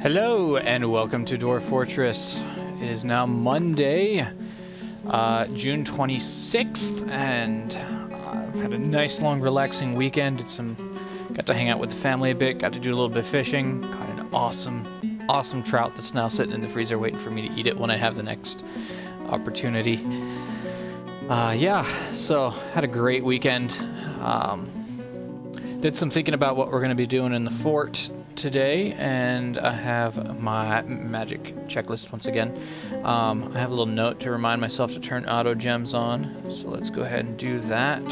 Hello and welcome to Dwarf Fortress. It is now Monday, June 26th, and I've had a nice long relaxing weekend. Got to hang out with the family a bit, got to do a little bit of fishing, caught an awesome trout that's now sitting in the freezer waiting for me to eat it when I have the next opportunity. Yeah, so had a great weekend. Did some thinking about what we're going to be doing in the fort today, and I have my magic checklist once again. I have a little note to remind myself to turn auto gems on, so let's go ahead and do that.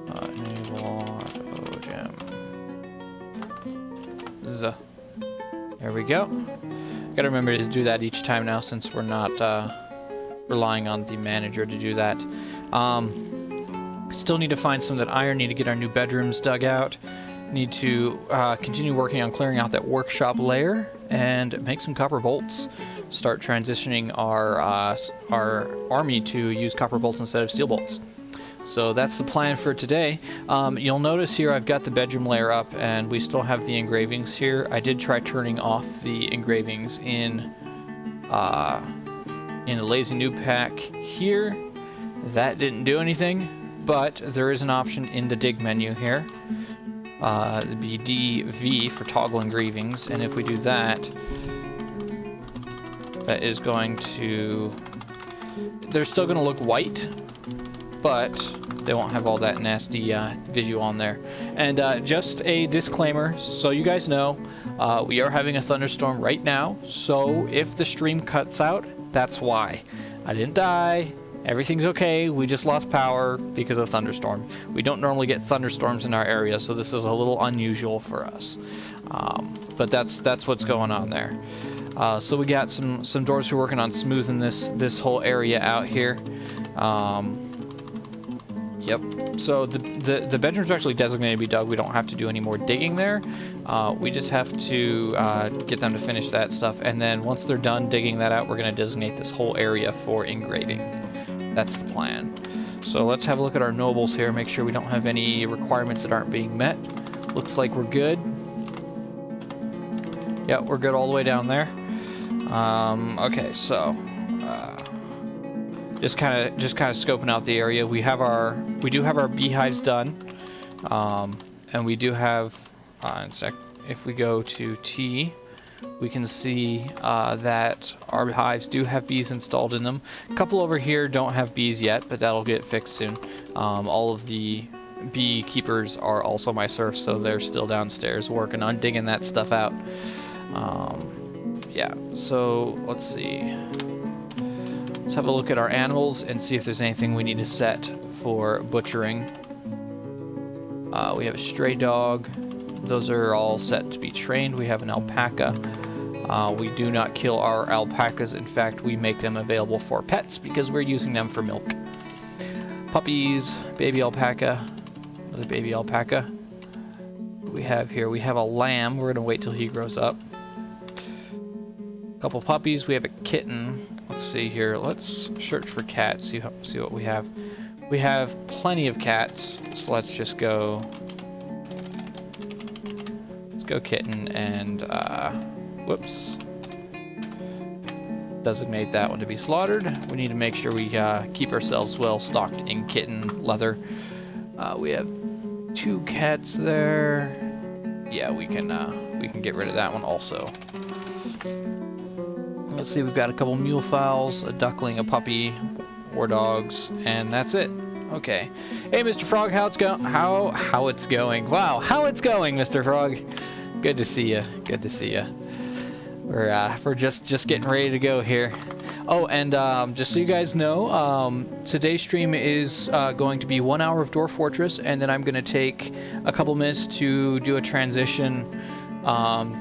Enable auto gem. There we go. Gotta remember to do that each time now since we're not relying on the manager to do that. Still need to find some of that iron, need to get our new bedrooms dug out, need to continue working on clearing out that workshop layer and make some copper bolts. Start transitioning our army to use copper bolts instead of steel bolts. So that's the plan for today. You'll notice here I've got the bedroom layer up and we still have the engravings here. I did try turning off the engravings in a lazy noob pack here. That didn't do anything. But there is an option in the dig menu here. It'd be DV for toggle engravings, and if we do that, that is going to... They're still going to look white, but they won't have all that nasty visual on there. And just a disclaimer, so you guys know, we are having a thunderstorm right now, so if the stream cuts out, that's why. I didn't die. Everything's okay, we just lost power because of thunderstorm. We don't normally get thunderstorms in our area, so this is a little unusual for us. But that's what's going on there. So we got some dwarves who are working on smoothing this whole area out here. Yep. So the bedrooms are actually designated to be dug. We don't have to do any more digging there. We just have to get them to finish that stuff, and then once they're done digging that out, we're going to designate this whole area for engraving. That's the plan. So let's have a look at our nobles here, make sure we don't have any requirements that aren't being met. Looks like we're good. Yeah, we're good all the way down there. Okay, so just kind of scoping out the area. We do have our beehives done, and we do have. In sec, if we go to T, we can see that our hives do have bees installed in them. A couple over here don't have bees yet, but that'll get fixed soon. All of the beekeepers are also my serfs, so they're still downstairs working on digging that stuff out. Yeah, so let's see. Let's have a look at our animals and see if there's anything we need to set for butchering. We have a stray dog. Those are all set to be trained. We have an alpaca. We do not kill our alpacas. In fact, we make them available for pets because we're using them for milk. Puppies, baby alpaca, another baby alpaca. We have here, we have a lamb. We're going to wait till he grows up. A couple puppies. We have a kitten. Let's see here. Let's search for cats, see what we have. We have plenty of cats, so let's just go... Go kitten and whoops, designate that one to be slaughtered. We need to make sure we keep ourselves well stocked in kitten leather. We have 2 cats there. Yeah, we can get rid of that one also. Let's see, we've got a couple mule fowls, a duckling, a puppy, 4 dogs, and that's it. Okay. Hey, Mr. Frog, how it's going? How it's going? Wow, how it's going, Mr. Frog? Good to see you. Good to see you. We're just getting ready to go here. Oh, and just so you guys know, today's stream is going to be 1 hour of Dwarf Fortress, and then I'm going to take a couple minutes to do a transition,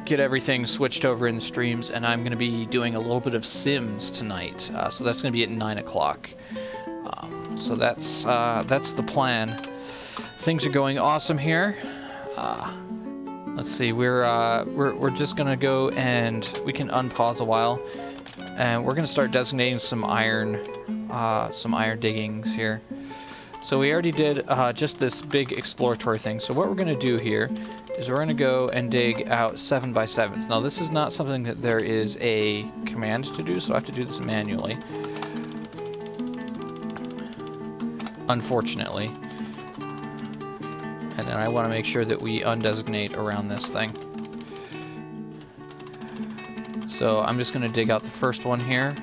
get everything switched over in the streams, and I'm going to be doing a little bit of Sims tonight. So that's going to be at 9 o'clock. So that's the plan. Things are going awesome here. Let's see. We're just gonna go and we can unpause a while, and we're gonna start designating some iron diggings here. So we already did just this big exploratory thing. So what we're going to do here is we're going to go and dig out 7x7s. Now this is not something that there is a command to do, so I have to do this manually. Unfortunately. And then I want to make sure that we undesignate around this thing. So I'm just going to dig out the first one here.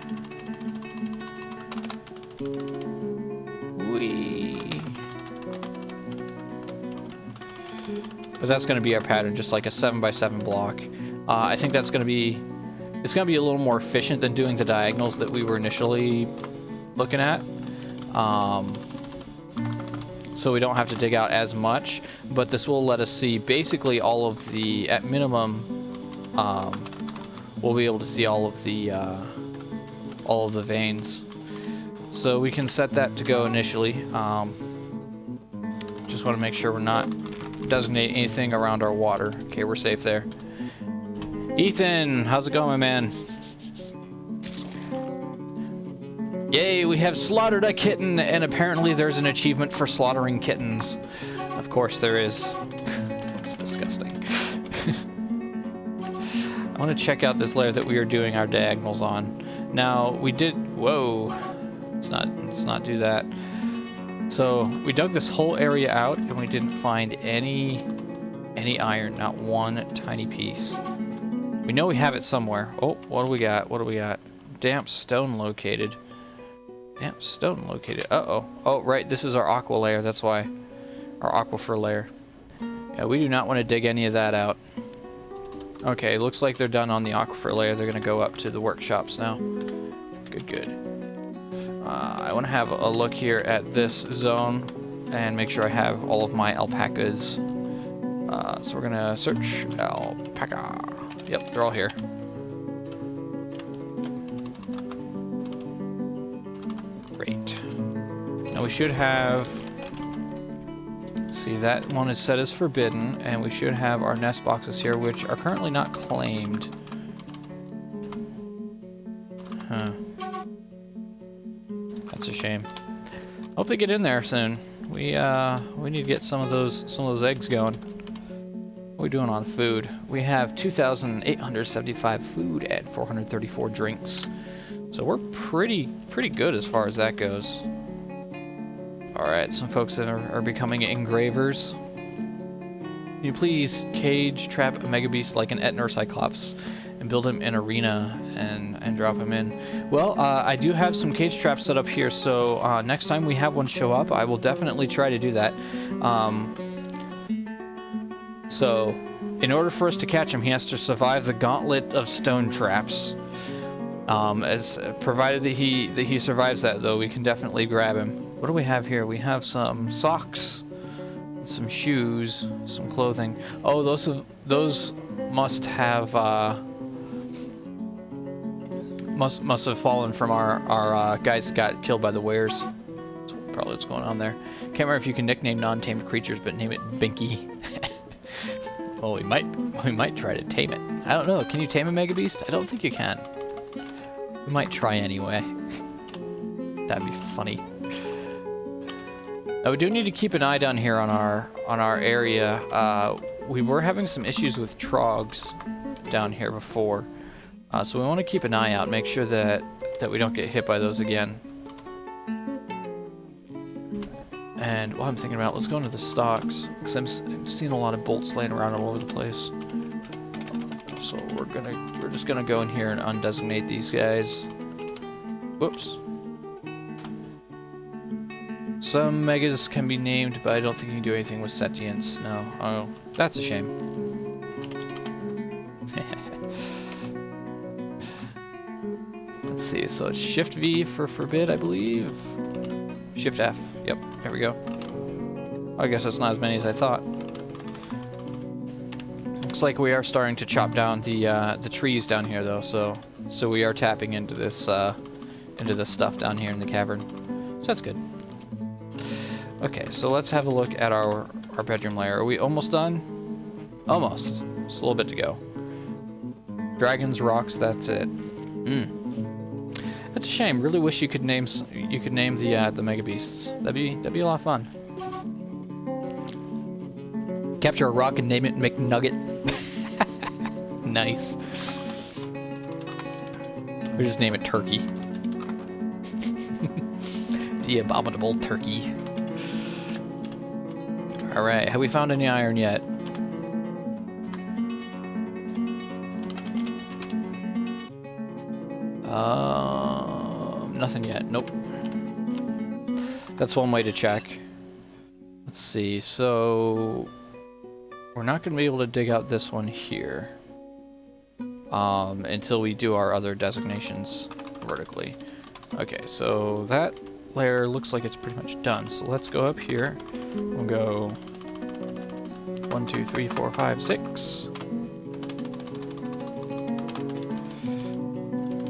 But that's going to be our pattern, just like a 7x7 block. I think that's going to be, it's going to be a little more efficient than doing the diagonals that we were initially looking at. So we don't have to dig out as much, but this will let us see basically all of the, at minimum, we'll be able to see all of the veins. So we can set that to go initially. Just want to make sure we're not designating anything around our water. Okay, we're safe there. Ethan, how's it going, man? Yay, we have slaughtered a kitten, and apparently there's an achievement for slaughtering kittens. Of course there is. It's disgusting. I want to check out this layer that we are doing our diagonals on. Now, we did... Whoa. Let's not do that. So, we dug this whole area out, and we didn't find any iron. Not one tiny piece. We know we have it somewhere. Oh, what do we got? What do we got? Damp stone located. Damp stone located. Uh-oh. Oh, right. This is our aqua layer. That's why. Our aquifer layer. Yeah, we do not want to dig any of that out. Okay, looks like they're done on the aquifer layer. They're going to go up to the workshops now. Good, good. I want to have a look here at this zone and make sure I have all of my alpacas. So we're going to search alpaca. Yep, they're all here. Great. Now we should have... See, that one is set as forbidden, and we should have our nest boxes here, which are currently not claimed. Huh. That's a shame. Hope they get in there soon. We need to get some of those eggs going. What are we doing on food? We have 2,875 food and 434 drinks. So we're pretty good as far as that goes. Alright, some folks that are becoming engravers. Can you please cage trap a mega beast like an Etna or Cyclops and build him an arena and drop him in? Well, I do have some cage traps set up here, so next time we have one show up, I will definitely try to do that. So, in order for us to catch him, he has to survive the gauntlet of stone traps. As provided that he survives that, though, we can definitely grab him. What do we have here? We have some socks, some shoes, some clothing. Oh, those must have must have fallen from our guys that got killed by the wares. That's probably what's going on there. Can't remember if you can nickname non-tamed creatures, but name it Binky. Well, we might try to tame it. I don't know. Can you tame a mega beast? I don't think you can. We might try anyway. That'd be funny. Now we do need to keep an eye down here on our area. We were having some issues with trogs down here before, so we want to keep an eye out, make sure that we don't get hit by those again. And while I'm thinking about it, let's go into the stocks, because I'm seeing a lot of bolts laying around all over the place. So we're just gonna go in here and undesignate these guys. Whoops. Some megas can be named, but I don't think you can do anything with sentience. No. Oh, that's a shame. Let's see. So it's Shift V for forbid, I believe. Shift F. Yep. There we go. I guess that's not as many as I thought. Looks like we are starting to chop down the trees down here, though. So we are tapping into this stuff down here in the cavern. So that's good. Okay, so let's have a look at our bedroom layer. Are we almost done? Almost. Just a little bit to go. Dragons, rocks, that's it. That's a shame. Really wish you could name the mega beasts. That'd be a lot of fun. Capture a rock and name it McNugget. Nice. Or just name it Turkey. The abominable turkey. Alright, have we found any iron yet? Nothing yet. Nope. That's one way to check. Let's see. So we're not going to be able to dig out this one here until we do our other designations vertically. Okay, so that layer looks like it's pretty much done. So let's go up here. We'll go 1, 2, 3, 4, 5, 6.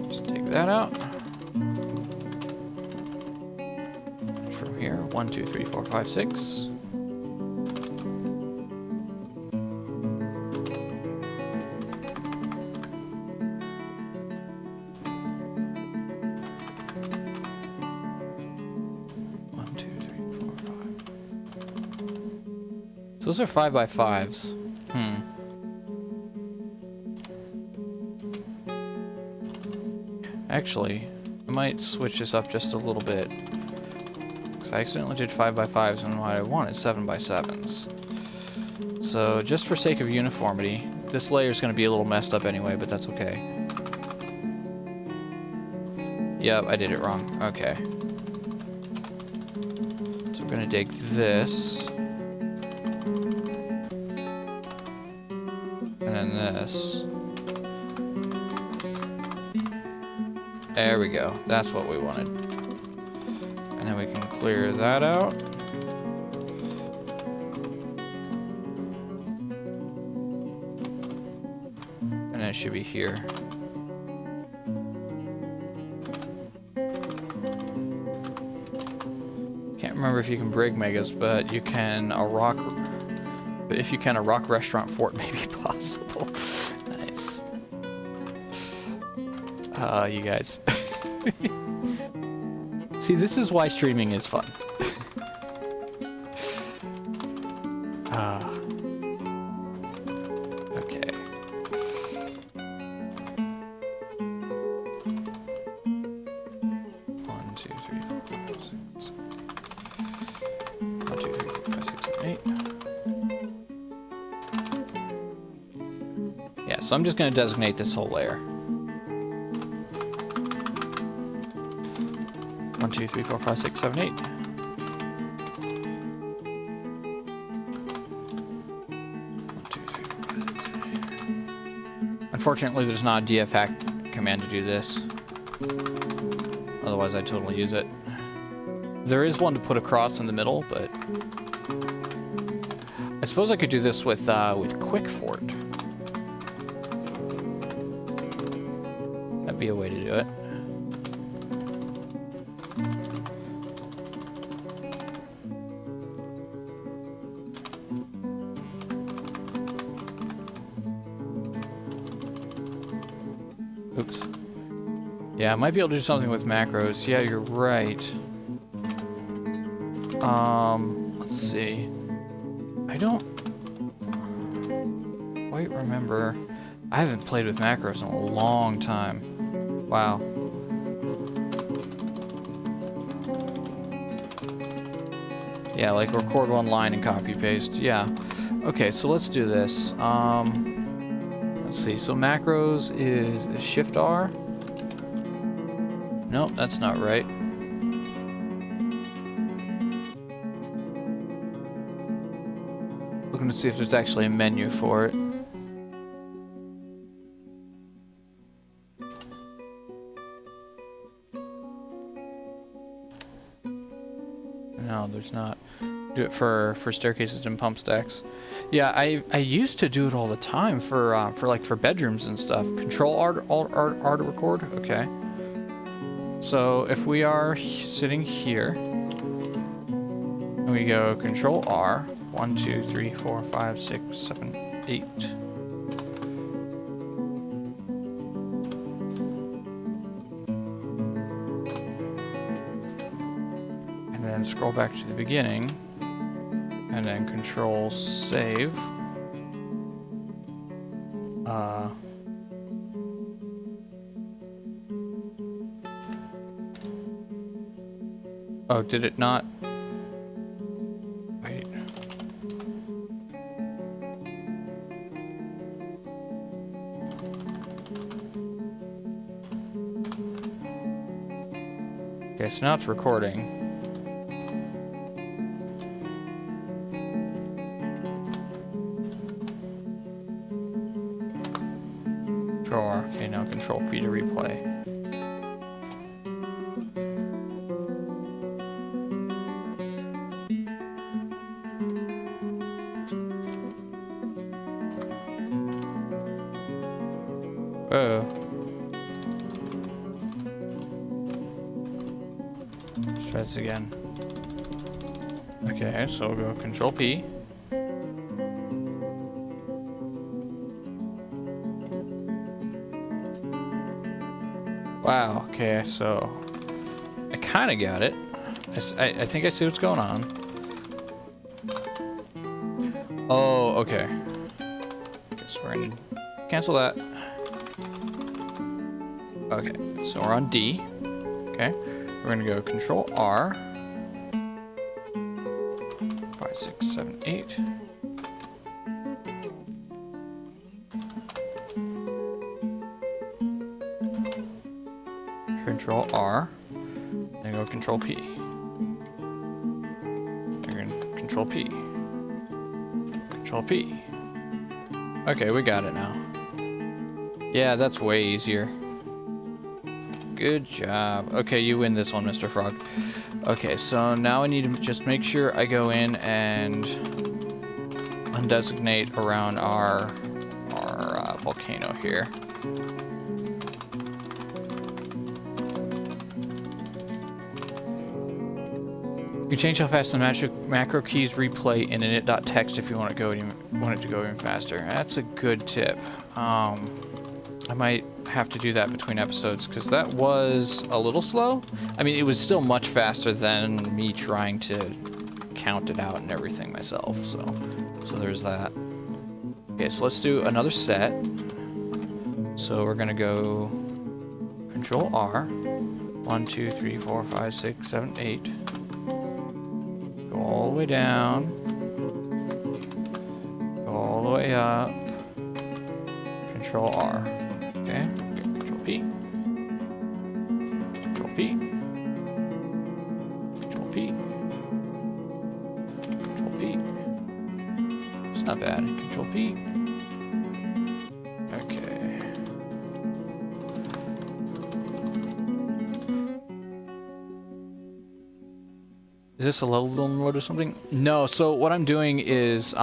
Just dig that out. From here, 1, 2, 3, 4, 5, 6. So those are 5x5s. Actually, I might switch this up just a little bit. Because I accidentally did 5x5s and what I want is 7x7s. So just for sake of uniformity, this layer is going to be a little messed up anyway, but that's okay. Yep, I did it wrong. Okay. So we're going to dig this. And then this. There we go. That's what we wanted. And then we can clear that out. And then it should be here. Can't remember if you can brig megas, but you can a rock. If you can, a rock restaurant fort may be possible. Nice. You guys. See, this is why streaming is fun. Okay. One, two, three, four, five, six. 1, 2, 3, 4, 5, 6, 7, 8. Yeah, so I'm just going to designate this whole layer. 1, 2, 3, 4, 5, 6, 7, 8. Unfortunately, there's not a dfhack command to do this. Otherwise, I'd totally use it. There is one to put a cross in the middle, but I suppose I could do this with quick fort. That'd be a way to do it. Oops. Yeah, I might be able to do something with macros. Yeah, you're right. Let's see. I don't quite remember. I haven't played with macros in a long time. Wow. Yeah, like record one line and copy paste. Yeah. Okay, so let's do this. Let's see. So macros is Shift R. Nope, that's not right. Looking to see if there's actually a menu for it. No, there's not. Do it for staircases and pump stacks. Yeah, I used to do it all the time for bedrooms and stuff. Control R to record. Okay. So if we are sitting here, and we go Control R, 1, 2, 3, 4, 5, 6, 7, 8. And then scroll back to the beginning. And then control save. Oh, did it not? Wait. Okay, so now it's recording. Control R. Okay, now Control P to replay. Oh. Let's try this again. Okay, so we'll go Control P. Wow, okay, so I kind of got it. I think I see what's going on. Oh, okay. So we're going to cancel that. Okay, so we're on D. Okay, we're going to go Control R. 5, 6, 7, 8. Control R, then go Control P. Then Control P. Control P. Okay, we got it now. Yeah, that's way easier. Good job. Okay, you win this one, Mr. Frog. Okay, so now I need to just make sure I go in and undesignate around our volcano here. You can change how fast the macro keys replay in init.txt if you want it to go even faster. That's a good tip. I might have to do that between episodes because that was a little slow. I mean, it was still much faster than me trying to count it out and everything myself. So there's that. Okay, so let's do another set. So we're gonna go Control R. 1, 2, 3, 4, 5, 6, 7, 8. All the way down, go all the way up, Control R, okay, Control P, Control P, Control P, Control P, it's not bad, Control P, okay. Is this a level building mode or something? No, so what I'm doing is,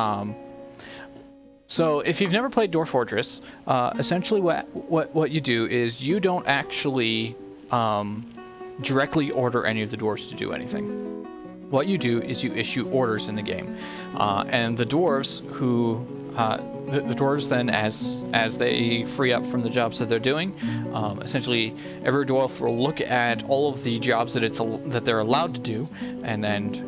so if you've never played Dwarf Fortress, essentially what you do is you don't actually directly order any of the dwarves to do anything. What you do is you issue orders in the game. And the dwarves who, the dwarves then, as they free up from the jobs that they're doing, essentially every dwarf will look at all of the jobs that they're allowed to do, and then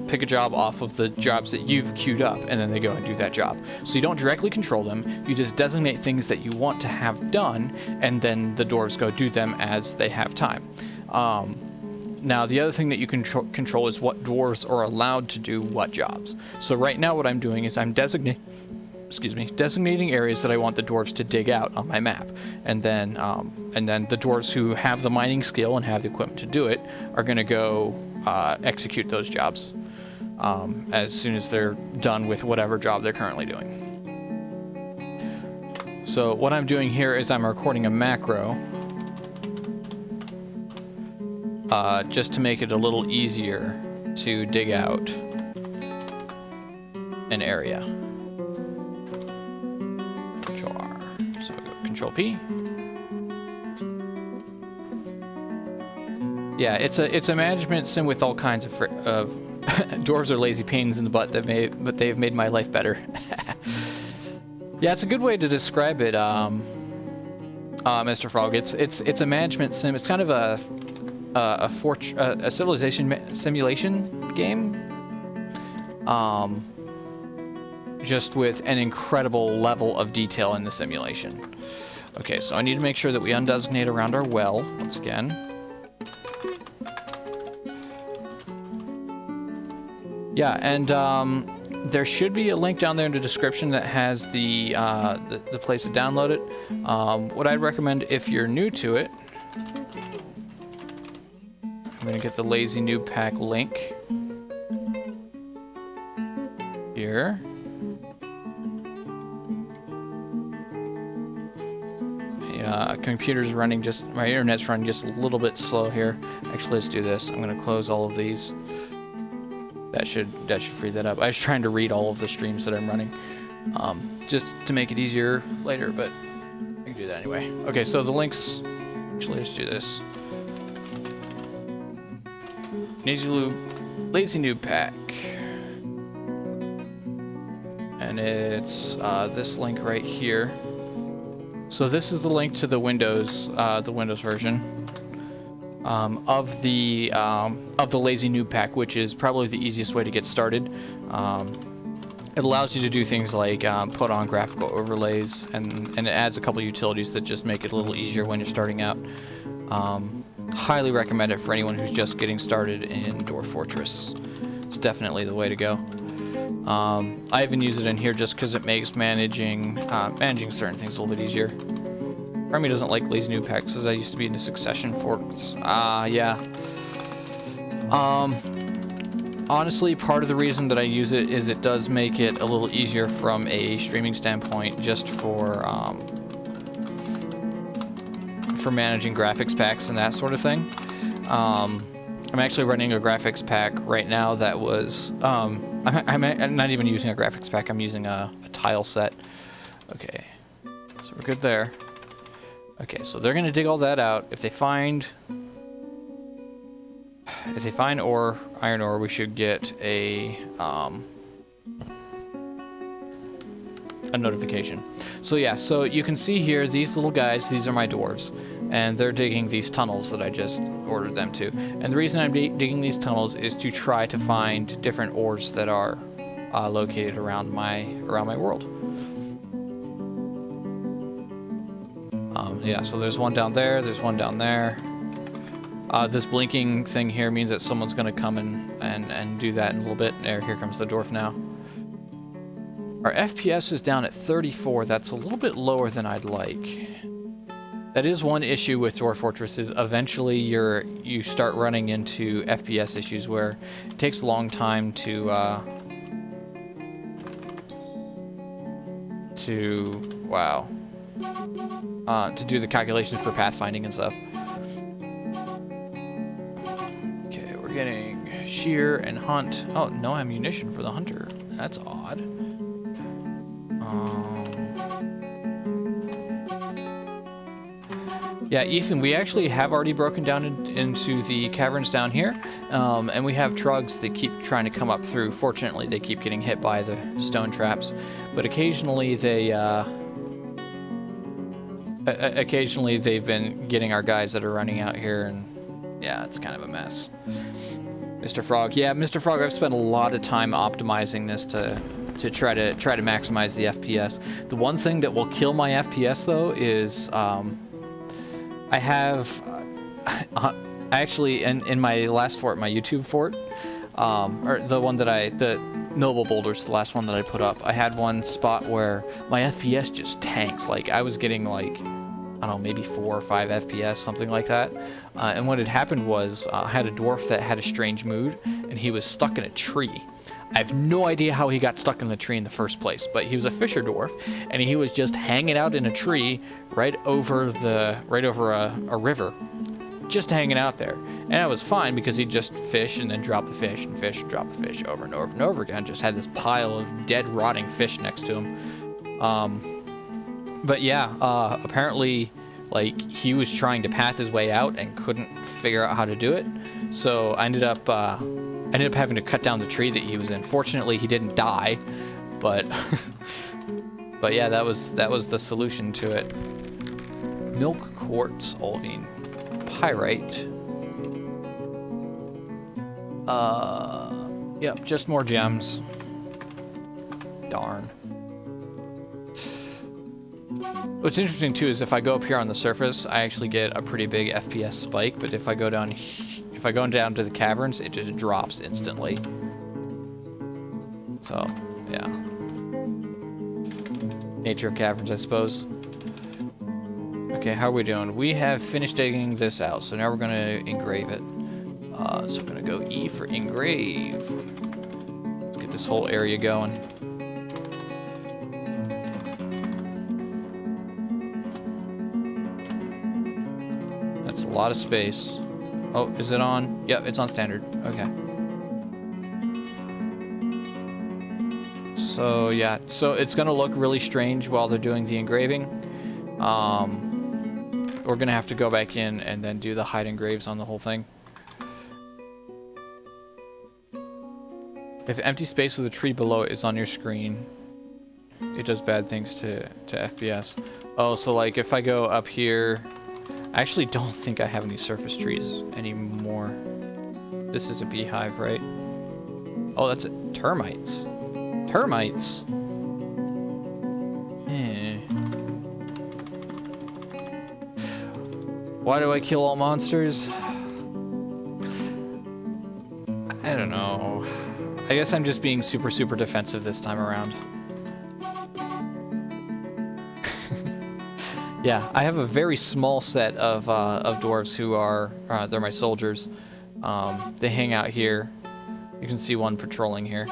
pick a job off of the jobs that you've queued up, and then they go and do that job. So you don't directly control them, you just designate things that you want to have done, and then the dwarves go do them as they have time. Now, the other thing that you control is what dwarves are allowed to do what jobs. So right now what I'm doing is I'm designating areas that I want the dwarves to dig out on my map, and then the dwarves who have the mining skill and have the equipment to do it are going to go execute those jobs as soon as they're done with whatever job they're currently doing. So what I'm doing here is I'm recording a macro just to make it a little easier to dig out an area. Control R. So we'll go Control P. Yeah, it's a management sim with all kinds of dwarves are lazy pains in the butt but they've made my life better. Yeah, it's a good way to describe it, Mr. Frog. It's a management sim. It's kind of a a civilization simulation game, just with an incredible level of detail in the simulation. Okay, so I need to make sure that we undesignate around our well once again. Yeah, and there should be a link down there in the description that has the place to download it. What I'd recommend if you're new to it, I'm going to get the Lazy Noob Pack link here. Computer's running just, my internet's running just a little bit slow here. Actually, let's do this. I'm going to close all of these. That should free that up. I was trying to read all of the streams that I'm running, just to make it easier later, but I can do that anyway. Okay, so the links, actually, let's do this. Lazy Noob Pack. And it's this link right here. So this is the link to the Windows version of the Lazy Noob Pack, which is probably the easiest way to get started. It allows you to do things like put on graphical overlays, and it adds a couple utilities that just make it a little easier when you're starting out. Highly recommend it for anyone who's just getting started in Dwarf Fortress. It's definitely the way to go. I even use it in here just because it makes managing certain things a little bit easier. Army doesn't like Lazy Noob Packs because I used to be into Succession Forks. Yeah. Honestly, part of the reason that I use it is it does make it a little easier from a streaming standpoint, just for managing graphics packs and that sort of thing. I'm actually running a graphics pack right now that was, I'm not even using a graphics pack, I'm using a tile set. Okay, so we're good there. Okay, so they're gonna dig all that out. If they find ore, iron ore, we should get a notification. So yeah, so you can see here, these little guys, these are my dwarves, and they're digging these tunnels that I just ordered them to. And the reason I'm digging these tunnels is to try to find different ores that are located around my world. Yeah, so there's one down there, there's one down there. This blinking thing here means that someone's gonna come and do that in a little bit. There, here comes the dwarf now. Our FPS is down at 34. That's a little bit lower than I'd like. That is one issue with Dwarf Fortress, is eventually you start running into FPS issues where it takes a long time to do the calculations for pathfinding and stuff. Okay, we're getting shear and hunt. Oh, no ammunition for the hunter. That's odd. Yeah, Ethan, we actually have already broken down into the caverns down here, and we have trugs that keep trying to come up through. Fortunately, they keep getting hit by the stone traps, but occasionally they've been getting our guys that are running out here, and yeah, it's kind of a mess. Mr. Frog, yeah, Mr. Frog, I've spent a lot of time optimizing this to try to maximize the FPS. The one thing that will kill my FPS though is I have actually in my last fort, my YouTube fort, or the one that the Noble Boulder's the last one that I put up. I had one spot where my FPS just tanked. Like I was getting like, I don't know, maybe 4 or 5 FPS, something like that. And what had happened was I had a dwarf that had a strange mood, and he was stuck in a tree. I have no idea how he got stuck in the tree in the first place, but he was a fisher dwarf, and he was just hanging out in a tree right over a river, just hanging out there. And it was fine because he'd just fish and then drop the fish and fish and drop the fish over and over and over again. Just had this pile of dead, rotting fish next to him. But yeah, apparently, like, he was trying to path his way out and couldn't figure out how to do it. So I ended up having to cut down the tree that he was in. Fortunately, he didn't die, but but yeah, that was the solution to it. Milk quartz, olivine, pyrite. Yep, just more gems. Darn. What's interesting too is if I go up here on the surface, I actually get a pretty big FPS spike, but if I go down to the caverns, it just drops instantly. So, yeah. Nature of caverns, I suppose. Okay, how are we doing? We have finished digging this out, so now we're gonna engrave it. So we're gonna go E for engrave. Let's get this whole area going. That's a lot of space. Oh, is it on? Yep, it's on standard. Okay. So yeah, so it's gonna look really strange while they're doing the engraving. We're gonna have to go back in and then do the hide engraves on the whole thing. If empty space with a tree below it is on your screen, it does bad things to FPS. Oh, so like if I go up here, I actually don't think I have any surface trees anymore. This is a beehive, right? Oh, that's it. Termites. Termites. Why do I kill all monsters? I don't know. I guess I'm just being super, super defensive this time around. Yeah, I have a very small set of dwarves who are, they're my soldiers. They hang out here. You can see one patrolling here.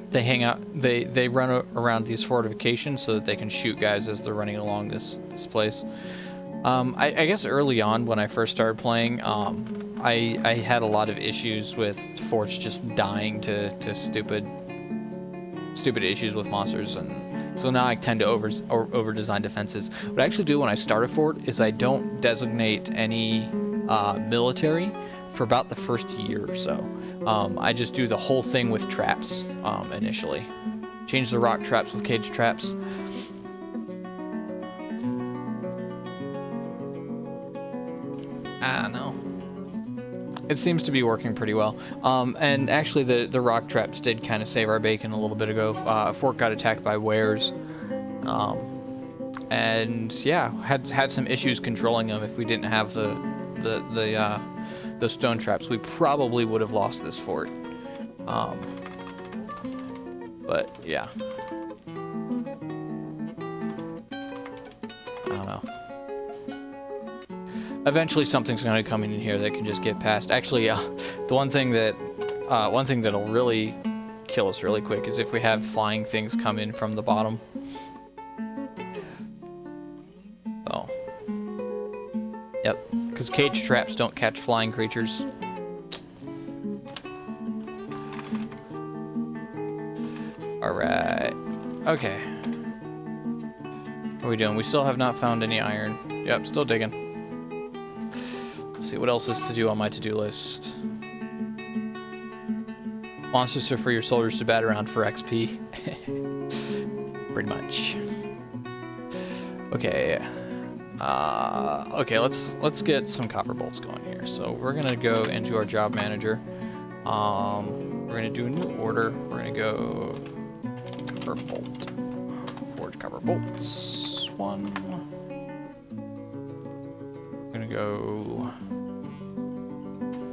They hang out, they run around these fortifications so that they can shoot guys as they're running along this place. I guess early on when I first started playing, I had a lot of issues with forts just dying to stupid issues with monsters, and so now I tend to over design defenses. What I actually do when I start a fort is I don't designate any military for about the first year or so. I just do the whole thing with traps initially. Change the rock traps with cage traps. I don't know. It seems to be working pretty well. And actually the rock traps did kind of save our bacon a little bit ago. A fort got attacked by wares. And yeah, had some issues controlling them. If we didn't have the stone traps, we probably would have lost this fort. But yeah, I don't know. Eventually, something's going to come in here that can just get past. Actually, the one thing that'll really kill us really quick is if we have flying things come in from the bottom. Oh, yep. Because cage traps don't catch flying creatures. Alright. Okay. What are we doing? We still have not found any iron. Yep, still digging. Let's see what else is to do on my to-do list. Monsters are for your soldiers to bat around for XP. Pretty much. Okay. Okay, let's get some copper bolts going here. So we're gonna go into our job manager. We're gonna do a new order. We're gonna go copper bolt. Forge copper bolts. One. We're gonna go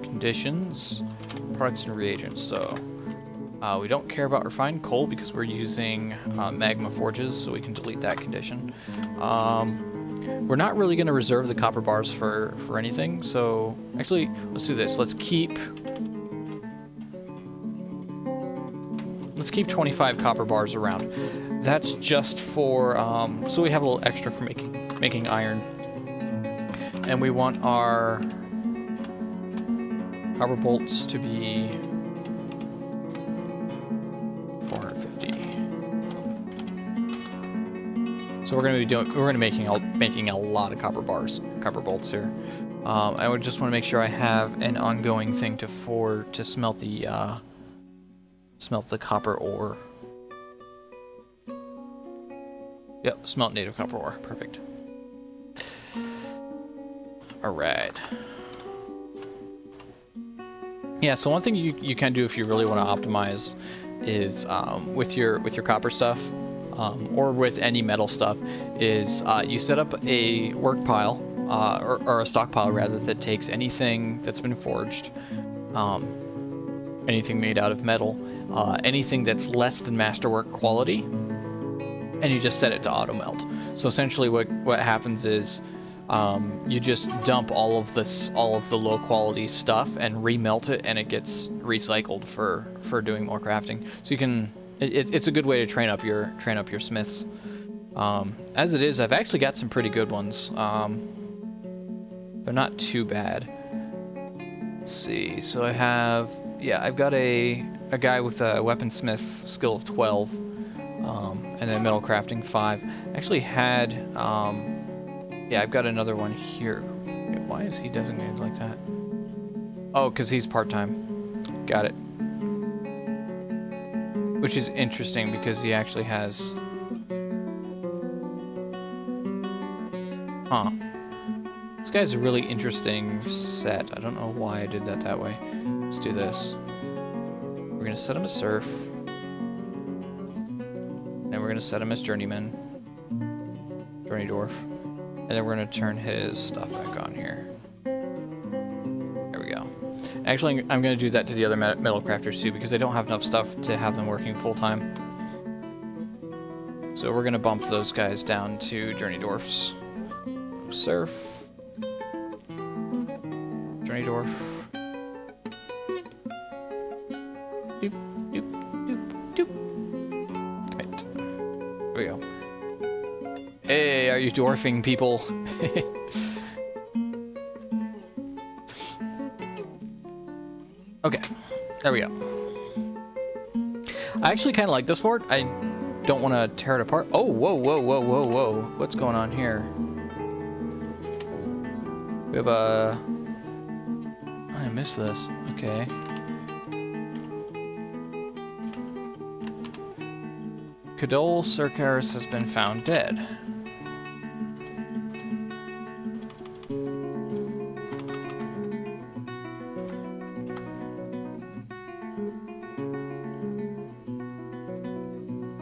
conditions, products and reagents. So we don't care about refined coal because we're using magma forges, so we can delete that condition. We're not really going to reserve the copper bars for anything, so actually, let's do this. Let's keep 25 copper bars around. That's just for, so we have a little extra for making iron. And we want our copper bolts to be 450. So we're going to be making a lot of copper bolts here. I would just want to make sure I have an ongoing thing to smelt the copper ore. Yep, smelt native copper ore. Perfect. All right. Yeah, so one thing you can do if you really want to optimize is with your copper stuff, or with any metal stuff, is you set up a work pile, or a stockpile rather, that takes anything that's been forged, anything made out of metal, anything that's less than masterwork quality, and you just set it to auto melt. So essentially what happens is you just dump all of the low quality stuff and remelt it, and it gets recycled for doing more crafting. So you can, it's a good way to train up your smiths. As it is, I've actually got some pretty good ones. They're not too bad. Let's see. So I've got a guy with a weaponsmith skill of 12, and then metal crafting 5. I actually had I've got another one here. Why is he designated like that? Oh, because he's part-time. Got it. Which is interesting because he actually has... Huh. This guy's a really interesting set. I don't know why I did that way. Let's do this. We're going to set him as serf. Then we're going to set him as journeyman. Journey dwarf. And then we're going to turn his stuff back on here. There we go. Actually, I'm going to do that to the other metal crafters too, because I don't have enough stuff to have them working full-time. So we're going to bump those guys down to journey dwarfs. Surf. Journey dwarf. Doop, doop, doop, doop. Right. There we go. Hey, are you dwarfing people? Okay, there we go. I actually kind of like this fort. I don't want to tear it apart. Oh, whoa, whoa, whoa, whoa, whoa. What's going on here? We have a... I missed this. Okay. Cadol Cercaris has been found dead.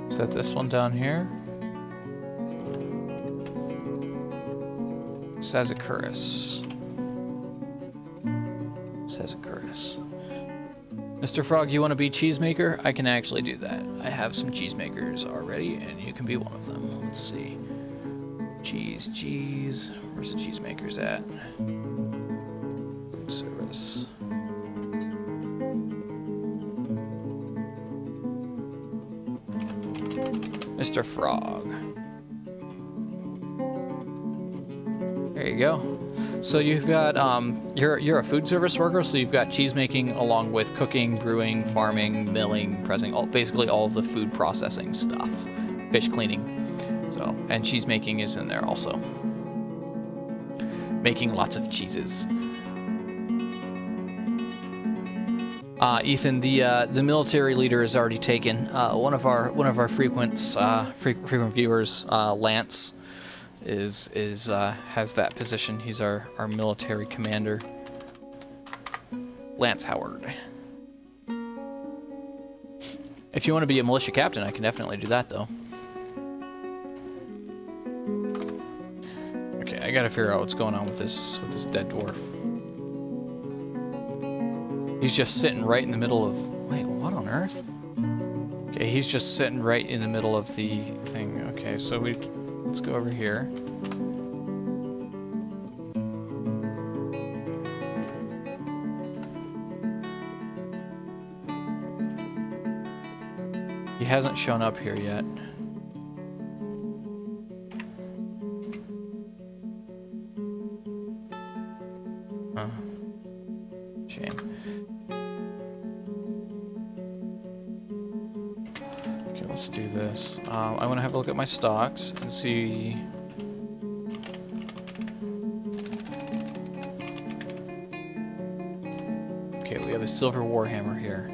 Set this one down here. Sazakuris. Mr. Frog, you want to be cheesemaker? I can actually do that. I have some cheesemakers already, and you can be one of them. Let's see. Cheese. Where's the cheesemakers at? Food service. Mr. Frog. There you go. So you've got, you're a food service worker, so you've got cheese making along with cooking, brewing, farming, milling, pressing, basically all of the food processing stuff. Fish cleaning. So, and cheese making is in there also. Making lots of cheeses. Ethan, the military leader is already taken. One of our frequent viewers, Lance, has that position. He's our military commander. Lance Howard. If you want to be a militia captain, I can definitely do that though. Okay, I gotta figure out what's going on with this dead dwarf. He's just sitting right in the middle of... Wait, what on earth? Okay, he's just sitting right in the middle of the thing. Okay, so let's go over here. He hasn't shown up here yet. Shame. Okay, let's do this. I want to have a look at my stocks and see. Okay, we have a silver warhammer here.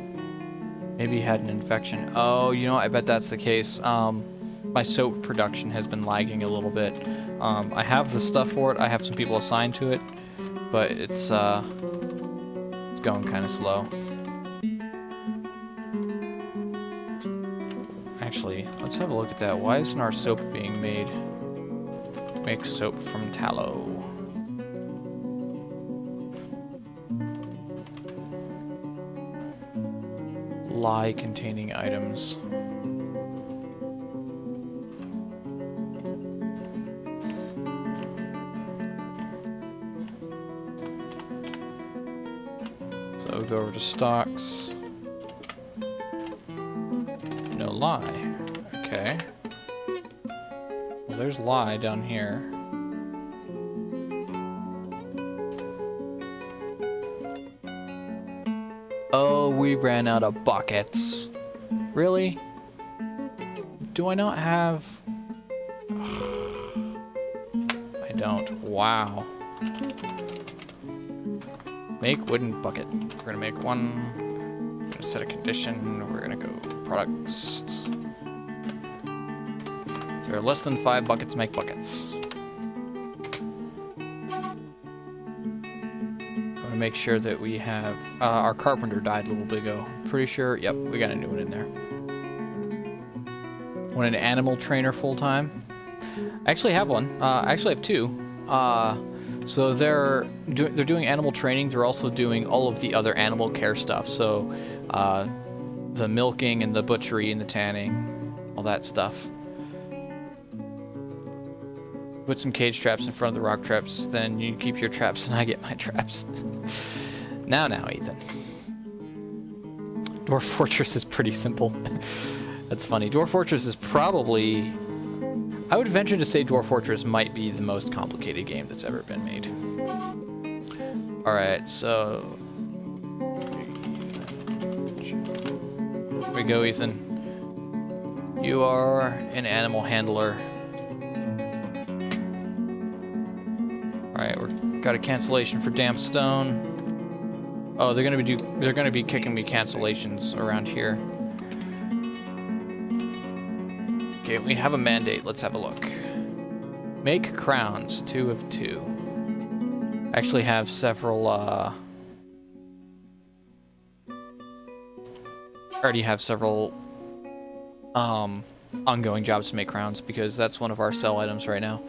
Maybe he had an infection. Oh, you know, I bet that's the case. My soap production has been lagging a little bit. I have the stuff for it. I have some people assigned to it, but it's got going kind of slow. Actually, let's have a look at that. Why isn't our soap being made? Make soap from tallow. Lye containing items. So we go over to stocks. No lye. Okay. Well, there's lye down here. Oh, we ran out of buckets. Really? Do I not have... I don't. Wow. Make wooden bucket. We're gonna make one. We're gonna set a condition. We're gonna go products. If there are less than 5 buckets, make buckets. Make sure that we have our carpenter died a little bit ago. Pretty sure, yep, we got a new one in there. Want an animal trainer full-time? I actually have one. I actually have 2. So they're doing animal training. They're also doing all of the other animal care stuff. So the milking and the butchery and the tanning, all that stuff. Put some cage traps in front of the rock traps, then you keep your traps and I get my traps. Now, Ethan. Dwarf Fortress is pretty simple. That's funny. Dwarf Fortress is probably... I would venture to say Dwarf Fortress might be the most complicated game that's ever been made. Alright, so... Here we go, Ethan. You are an animal handler. Alright, we've got a cancellation for damp stone. Oh, they're gonna be kicking me cancellations around here. Okay, we have a mandate. Let's have a look. Make crowns, 2 of 2. Actually have several already have several ongoing jobs to make crowns because that's one of our sell items right now.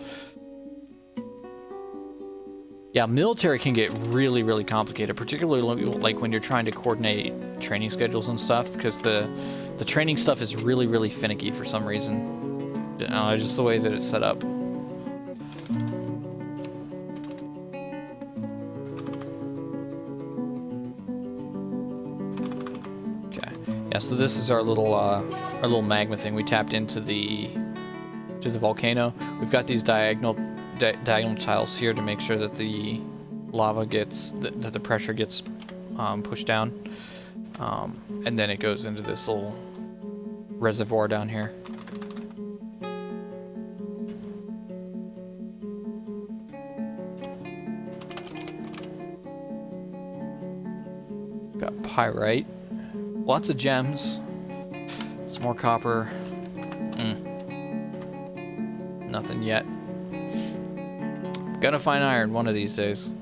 Yeah, military can get really, really complicated, particularly like when you're trying to coordinate training schedules and stuff, because the training stuff is really, really finicky for some reason. Just the way that it's set up. Okay. Yeah, so this is our little magma thing. We tapped into the volcano. We've got these diagonal tiles here to make sure that the lava gets, that the pressure gets pushed down. And then it goes into this little reservoir down here. Got pyrite. Lots of gems. Some more copper. Nothing yet. Gonna find iron one of these days.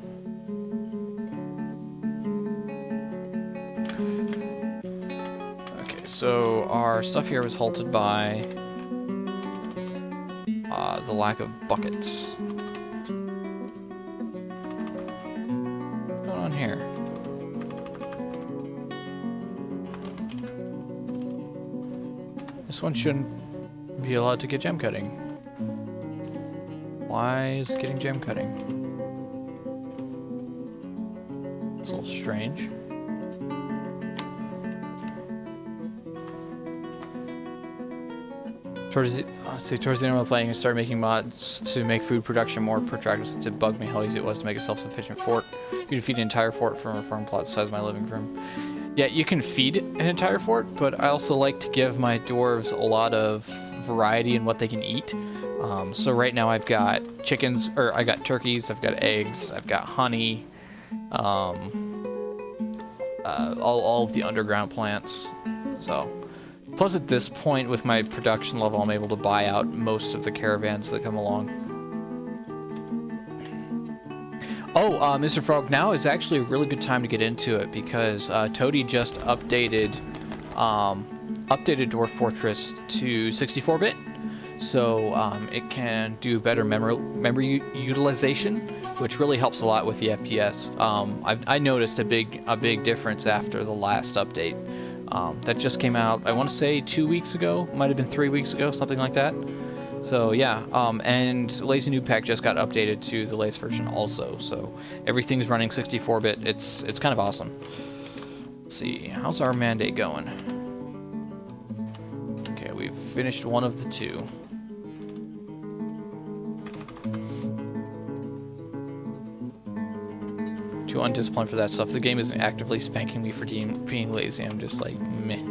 Okay, so our stuff here was halted by the lack of buckets. What's going on here? This one shouldn't be allowed to get gem cutting. Why is it getting gem cutting? It's a little strange. Towards the end of playing, I started making mods to make food production more protracted since it bugged me how easy it was to make a self-sufficient fort. You can feed an entire fort from a farm plot the size of my living room. Yeah, you can feed an entire fort, but I also like to give my dwarves a lot of variety in what they can eat. So right now I've got chickens, or I got turkeys, I've got eggs, I've got honey, all of the underground plants. So, plus at this point with my production level, I'm able to buy out most of the caravans that come along. Mr. Frog, now is actually a really good time to get into it because Toady just updated Dwarf Fortress to 64-bit, so it can do better memory utilization, which really helps a lot with the FPS. I noticed a big difference after the last update that just came out. I want to say 2 weeks ago, might have been 3 weeks ago, something like that. So yeah, and Lazy Noob Pack just got updated to the latest version also, so everything's running 64-bit. It's kind of awesome. Let's see, how's our mandate going? Okay, we've finished one of the two. Too undisciplined for that stuff. The game isn't actively spanking me for being lazy. I'm just like, meh.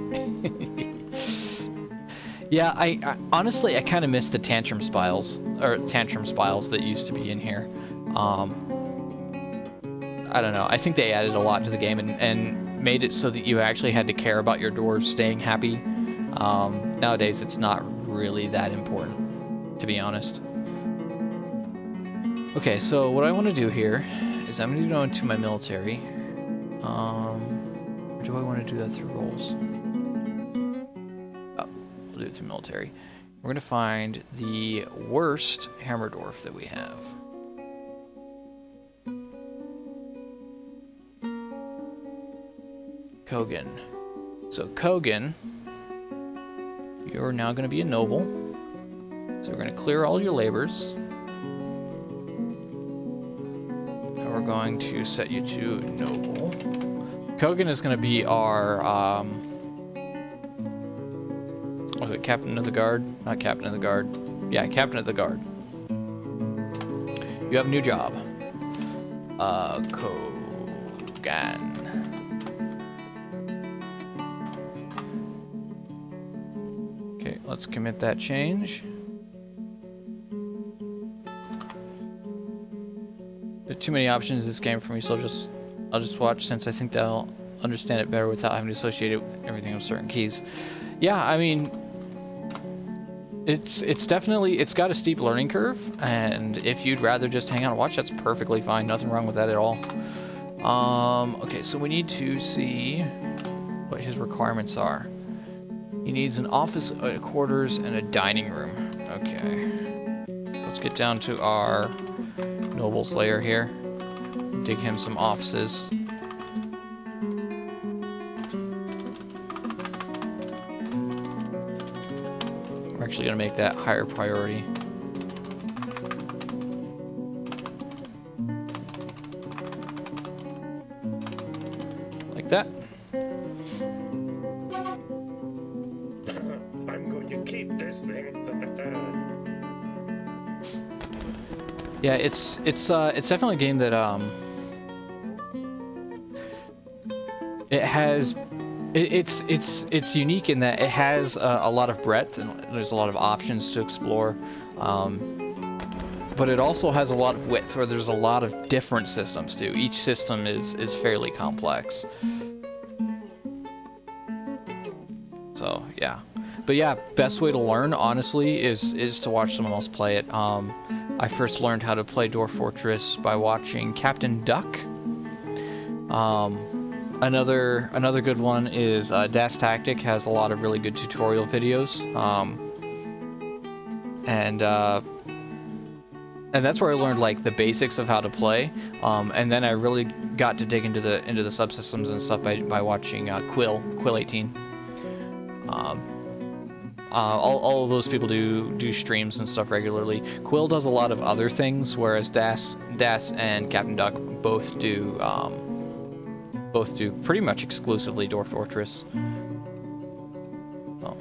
Yeah, I honestly, I kind of miss the tantrum spiles that used to be in here. I don't know. I think they added a lot to the game and made it so that you actually had to care about your dwarves staying happy. Nowadays, it's not really that important, to be honest. Okay, so what I want to do here is I'm going to go into my military. Or do I want to do that through roles? We'll do it through military. We're going to find the worst hammer dwarf that we have. Kogan. So Kogan, you're now going to be a noble. So we're going to clear all your labors. And we're going to set you to noble. Kogan is going to be our... was it Captain of the Guard? Not Captain of the Guard. Yeah, Captain of the Guard. You have a new job. Kogan. Okay, let's commit that change. There are too many options in this game for me, so I'll just watch, since I think they'll understand it better without having to associate everything with certain keys. Yeah, I mean, it's definitely, it's got a steep learning curve, and if you'd rather just hang out and watch, that's perfectly fine. Nothing wrong with that at all. Okay, so we need to see what his requirements are. He needs an office, quarters, and a dining room. Okay. Let's get down to our nobles layer here. Dig him some offices. We're actually going to make that higher priority. Like that. I'm going to keep this thing. Yeah, it's definitely a game that it's unique in that it has a lot of breadth and there's a lot of options to explore, but it also has a lot of width where there's a lot of different systems too. Each system is fairly complex. So yeah, but yeah, best way to learn honestly is to watch someone else play it. I first learned how to play Dwarf Fortress by watching Captain Duck. Another good one is Das Tactic has a lot of really good tutorial videos, and that's where I learned like the basics of how to play, and then I really got to dig into the subsystems and stuff by watching Quill 18. All of those people do streams and stuff regularly. Quill does a lot of other things, whereas Das and Captain Duck both do pretty much exclusively Dwarf Fortress. Oh.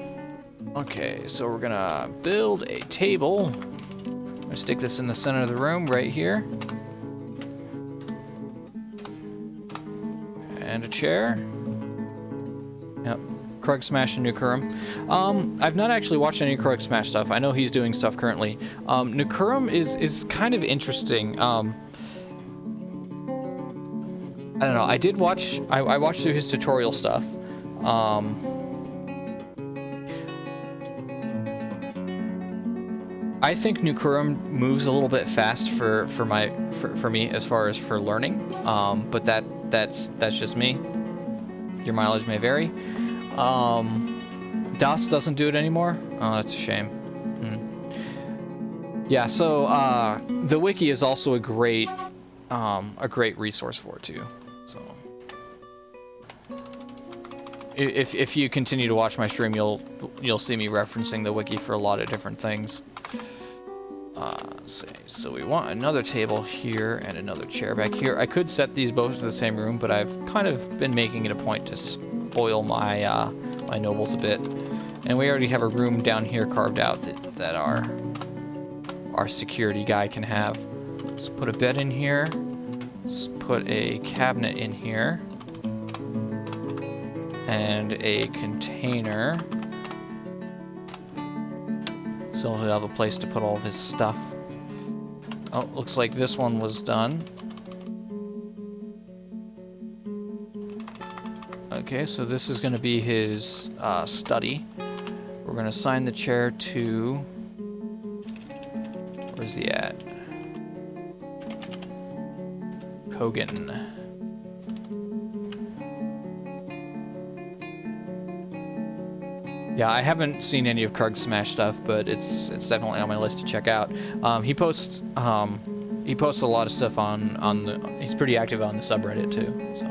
Okay, so we're gonna build a table. I'm gonna stick this in the center of the room right here. And a chair. Yep. Krug Smash and Nukurum. I've not actually watched any Krug Smash stuff. I know he's doing stuff currently. Nukurum is kind of interesting. I don't know. I did watch. I watched through his tutorial stuff. I think Nukurum moves a little bit fast for me as far as for learning, but that's just me. Your mileage may vary. DOS doesn't do it anymore. Oh, that's a shame. Yeah, so the wiki is also a great resource for it too. So if you continue to watch my stream, you'll see me referencing the wiki for a lot of different things. So we want another table here and another chair back here. I could set these both to the same room, but I've kind of been making it a point to spoil my my nobles a bit. And we already have a room down here carved out that our security guy can have. Let's put a bed in here. Let's put a cabinet in here. And a container. So he'll have a place to put all of his stuff. Oh, looks like this one was done. Okay, so this is going to be his study. We're going to assign the chair to... Where's he at? Kogan. Yeah, I haven't seen any of Krug's Smash stuff, but it's definitely on my list to check out. He posts a lot of stuff on the. He's pretty active on the subreddit too. So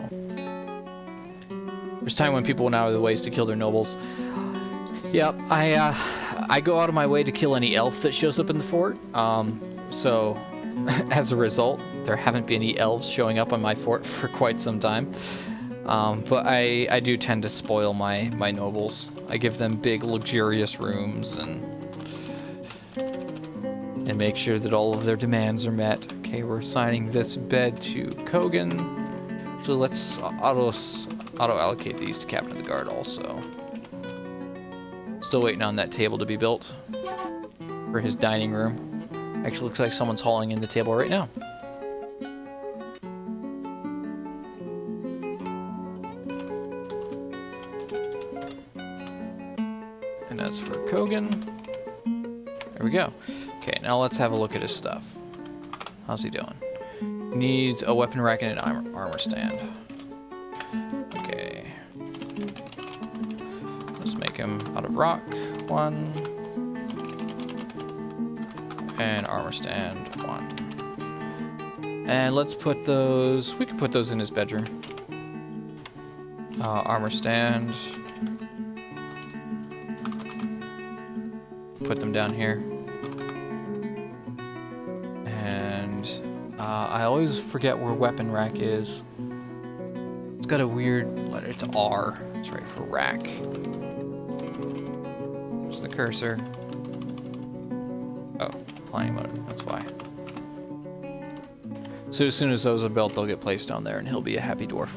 there's time when people went out of the ways to kill their nobles. Yep, I go out of my way to kill any elf that shows up in the fort. So as a result, there haven't been any elves showing up on my fort for quite some time. But I do tend to spoil my nobles. I give them big, luxurious rooms and make sure that all of their demands are met. Okay, we're assigning this bed to Kogan. Actually, let's auto-allocate these to Captain of the Guard also. Still waiting on that table to be built for his dining room. Actually, looks like someone's hauling in the table right now. And that's for Kogan. There we go. Okay, now let's have a look at his stuff. How's he doing? Needs a weapon rack and an armor stand. Okay. Let's make him out of rock. 1. And armor stand 1. And let's put those... We can put those in his bedroom. Armor stand... Put them down here. And I always forget where weapon rack is. It's got a weird letter. It's R. It's right for rack. There's the cursor. Oh, planning mode. That's why. So as soon as those are built, they'll get placed on there and he'll be a happy dwarf.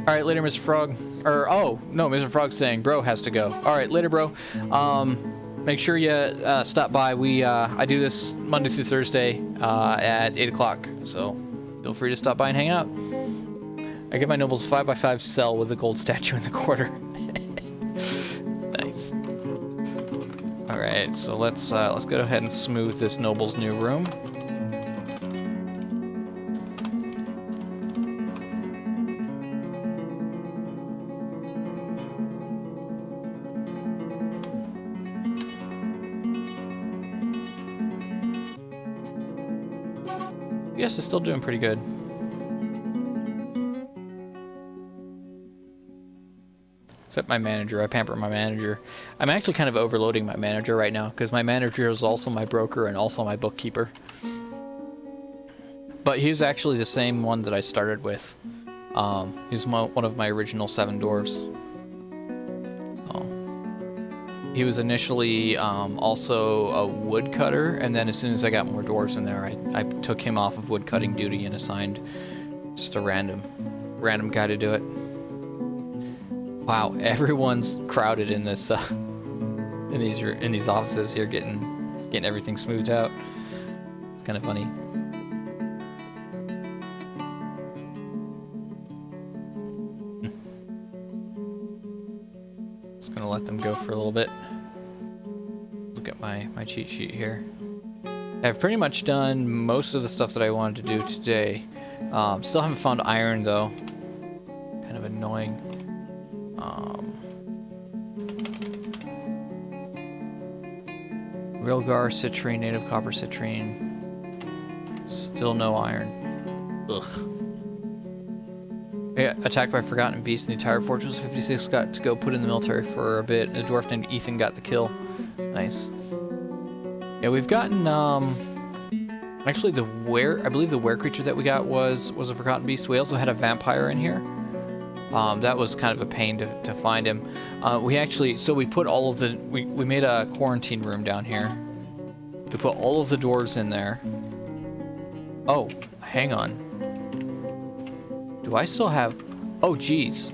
Alright, later, Mr. Frog. Or, oh, no, Mr. Frog's saying bro has to go. Alright, later, bro. Make sure you stop by. I do this Monday through Thursday at 8 o'clock, so feel free to stop by and hang out. I give my nobles a 5x5 cell with a gold statue in the corner. Nice. Alright, so let's go ahead and smooth this noble's new room. Yes, it's still doing pretty good. Except my manager. I pamper my manager. I'm actually kind of overloading my manager right now because my manager is also my broker and also my bookkeeper. But he's actually the same one that I started with. He's one of my original 7 dwarves. He was initially also a woodcutter, and then as soon as I got more dwarves in there, I took him off of woodcutting duty and assigned just a random guy to do it. Wow, everyone's crowded in this in these offices here, getting everything smoothed out. It's kind of funny. Just gonna let them go for a little bit. my cheat sheet here. I've pretty much done most of the stuff that I wanted to do today. Still haven't found iron though. Kind of annoying. Rilgar, citrine, native copper citrine. Still no iron. Ugh. I got attacked by Forgotten Beast in the entire Fortress 56. Got to go put in the military for a bit. A dwarf named Ethan got the kill. Nice. Yeah, we've gotten, actually I believe the were creature that we got was a Forgotten Beast. We also had a vampire in here. That was kind of a pain to find him. We put all of the, we made a quarantine room down here. We put all of the dwarves in there. Oh, hang on. Do I still have, oh geez.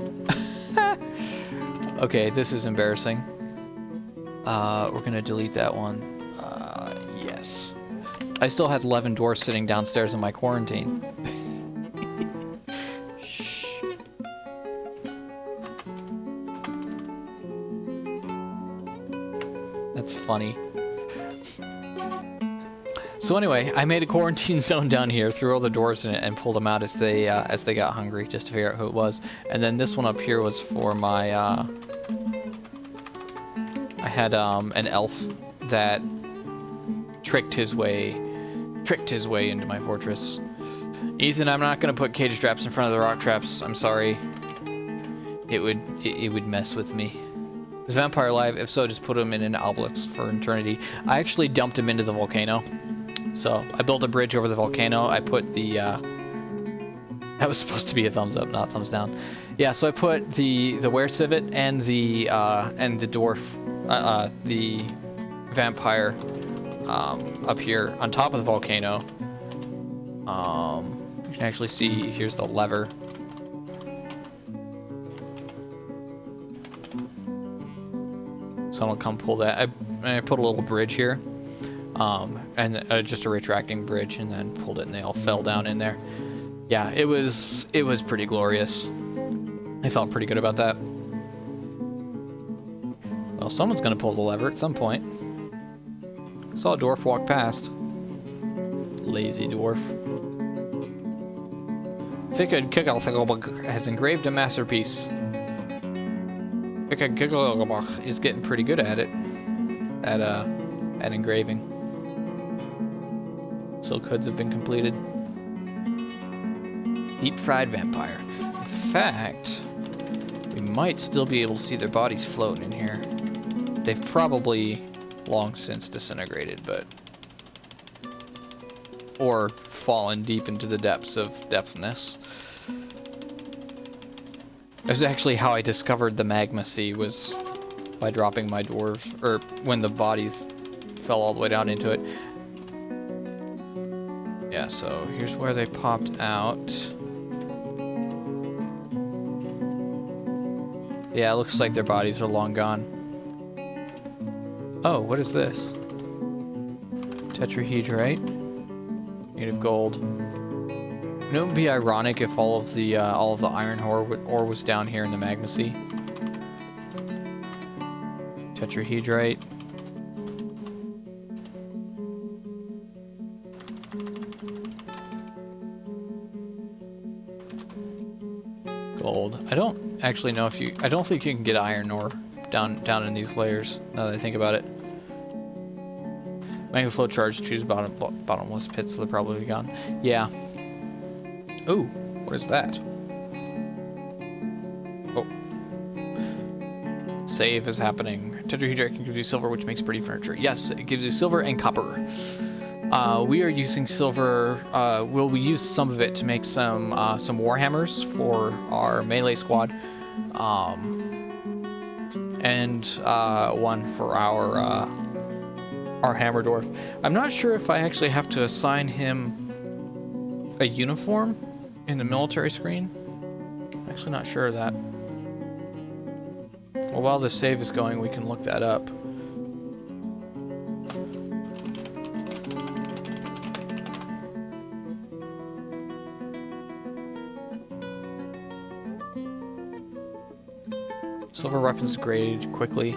Okay, this is embarrassing. We're gonna delete that one. Yes. I still had 11 dwarves sitting downstairs in my quarantine. Shh. That's funny. So anyway, I made a quarantine zone down here, threw all the dwarves in it, and pulled them out as they got hungry, just to figure out who it was. And then this one up here was for my. I had an elf that tricked his way into my fortress. Ethan, I'm not gonna put cage traps in front of the rock traps. I'm sorry. It would mess with me. Is Vampire alive? If so, just put him in an obelisk for eternity. I actually dumped him into the volcano. So I built a bridge over the volcano. I put the that was supposed to be a thumbs up, not a thumbs down. Yeah, so I put the were civet and the dwarf, the vampire up here on top of the volcano. You can actually see here's the lever. Someone will come pull that. I put a little bridge here. And just a retracting bridge, and then pulled it, and they all fell down in there. Yeah, it was pretty glorious. I felt pretty good about that. Well, someone's gonna pull the lever at some point. Saw a dwarf walk past. Lazy dwarf. Fikad Kigalthagobag has engraved a masterpiece. Fikad Kigalthagobag is getting pretty good at it. At engraving. Silk hoods have been completed. Deep fried vampire. In fact, we might still be able to see their bodies floating in here. They've probably long since disintegrated, but or fallen deep into the depths of depthness. That's actually how I discovered the magma sea, was by dropping my dwarf, or when the bodies fell all the way down into it. Yeah, so here's where they popped out. Yeah, it looks like their bodies are long gone. Oh, what is this? Tetrahedrite. Native gold. You know, it would be ironic if all of the iron ore was down here in the magma sea. Tetrahedrite. Gold. I don't actually know if I don't think you can get iron ore down in these layers, now that I think about it. Magma flow charge, choose bottomless pits, so they're probably gone. Yeah. Ooh, what is that? Oh. Save is happening. Tetrahedrite can give you silver, which makes pretty furniture. Yes, it gives you silver and copper. We are using silver. We use some of it to make some warhammers for our melee squad, and one for our hammer dwarf. I'm not sure if I actually have to assign him a uniform in the military screen. I'm actually not sure of that. Well, while this save is going, we can look that up. Silver weapons grade quickly.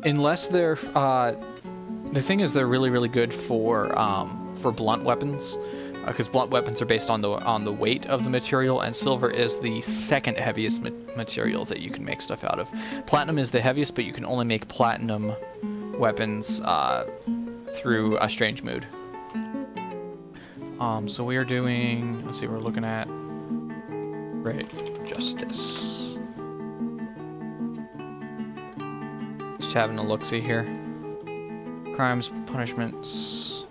unless they're the thing is they're really really good for blunt weapons, because blunt weapons are based on the weight of the material, and silver is the second heaviest material that you can make stuff out of. Platinum is the heaviest, but you can only make platinum weapons through a strange mood. So we are doing, let's see, we're looking at great justice. Just having a look-see here. Crimes, punishments.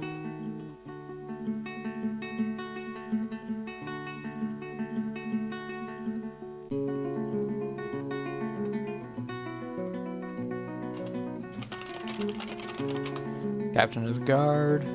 Captain of the Guard.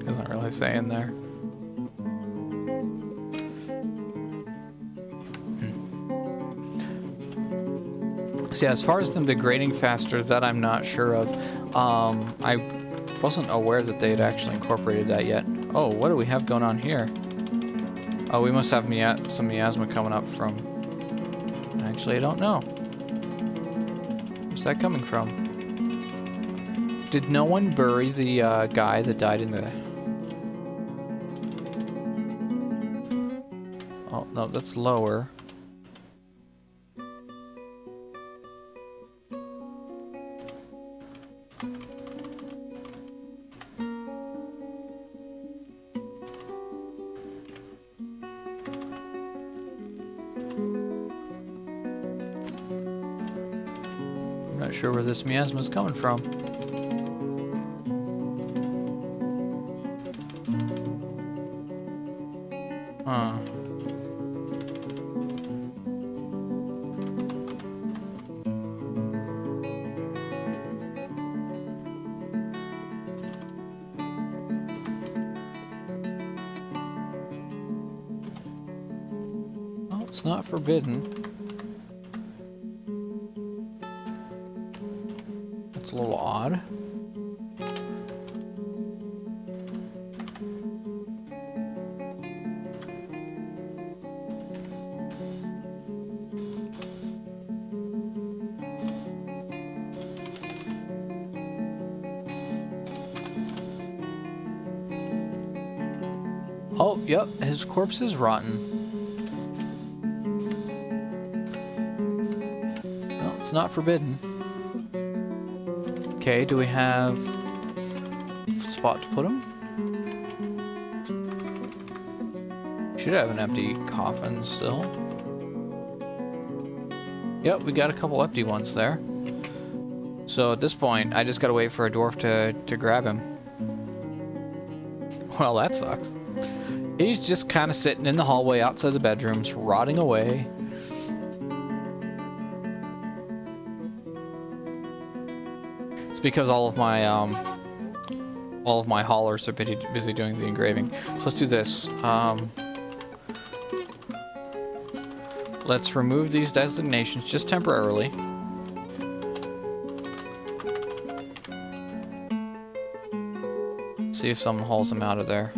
Doesn't really say in there. So yeah, as far as them degrading faster, that I'm not sure of. I wasn't aware that they had actually incorporated that yet. Oh, what do we have going on here? Oh, we must have some miasma coming up from... Actually, I don't know. Where's that coming from? Did no one bury the guy that died in the... Oh, no, that's lower. I'm not sure where this miasma is coming from. Huh. Oh, it's not forbidden. That's a little odd. Oh, yep, his corpse is rotten. No, it's not forbidden. Okay, do we have a spot to put him? Should have an empty coffin still. Yep, we got a couple empty ones there. So at this point, I just gotta wait for a dwarf to grab him. Well, that sucks. He's just kind of sitting in the hallway outside the bedrooms, rotting away. It's because all of my haulers are busy doing the engraving. So let's do this. Let's remove these designations just temporarily. See if someone hauls them out of there.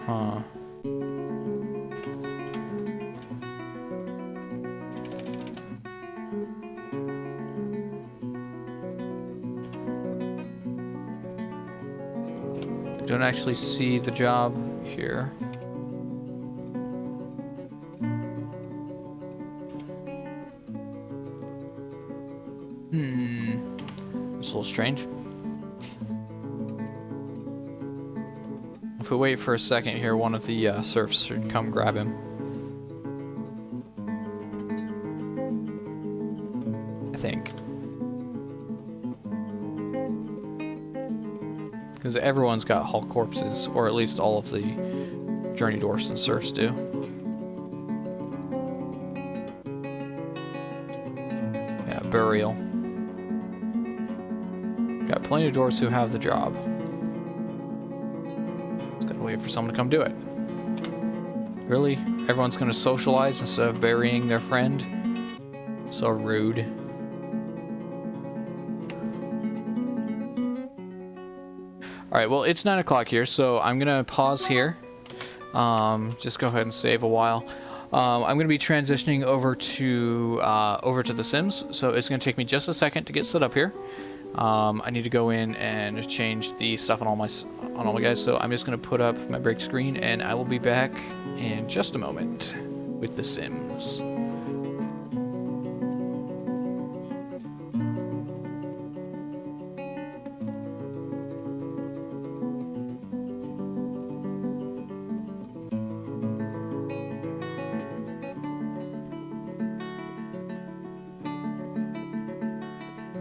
Huh. I don't actually see the job here. It's a little strange. if we wait for a second here, one of the serfs should come grab him. I think. Because everyone's got Hulk corpses, or at least all of the journey dwarfs and serfs do. Yeah, burial. Got plenty of dwarfs who have the job. Just gotta wait for someone to come do it. Really? Everyone's gonna socialize instead of burying their friend? So rude. Alright, well, it's 9 o'clock here, so I'm gonna pause here. Just go ahead and save a while. I'm gonna be transitioning over to The Sims, so it's gonna take me just a second to get set up here. I need to go in and change the stuff on all my guys, so I'm just gonna put up my break screen, and I will be back in just a moment with The Sims.